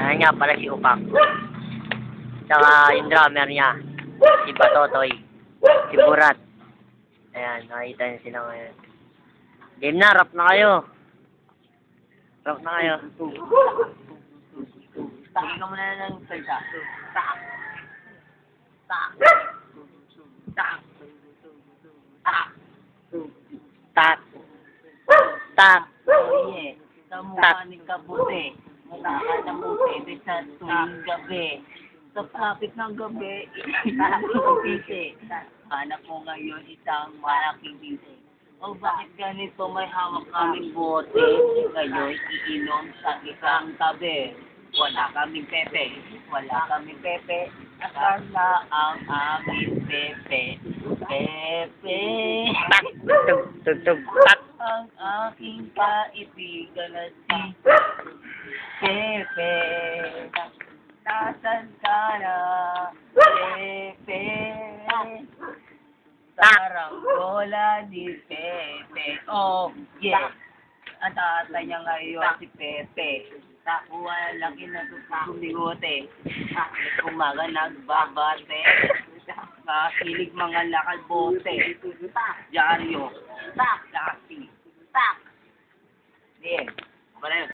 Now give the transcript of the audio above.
Ayan nga pala si Upak. Tsaka yung drummer niya, si Patotoy, si Burat. Ayan, nakita niyo sila ngayon. Game na, rap na kayo. Rap na kayo. Tingin ka muna ng salsa. Tak. Tak. Tak. Tak. Tak. Tak. Oye, sa mukha ni Kabuti. Mukha ka na buti sa tuwing gabi. Sa traffic ng gabi, isang pisi. Hanap mo ngayon isang malaking pisi. O bakit ganito may hawak kaming bote? Ngayon iinom sa isang tabi. Wala kaming pepe. Wala kaming pepe. Akala ang aming pepe. Pepe. Tak. Tug. Tug. Tug. Tak. Ang aking kaibigan na si Pepe. Tasan ka na, Pepe. Saranggola ni Pepe. Oh, yeah. Ang tatay niya ngayon si Pepe. Walang inatutumigote. Umaga nagbabate. Makilig mga lakalbote. Dyaryo. Tak. Laki. Tak. Yan. Wala yun.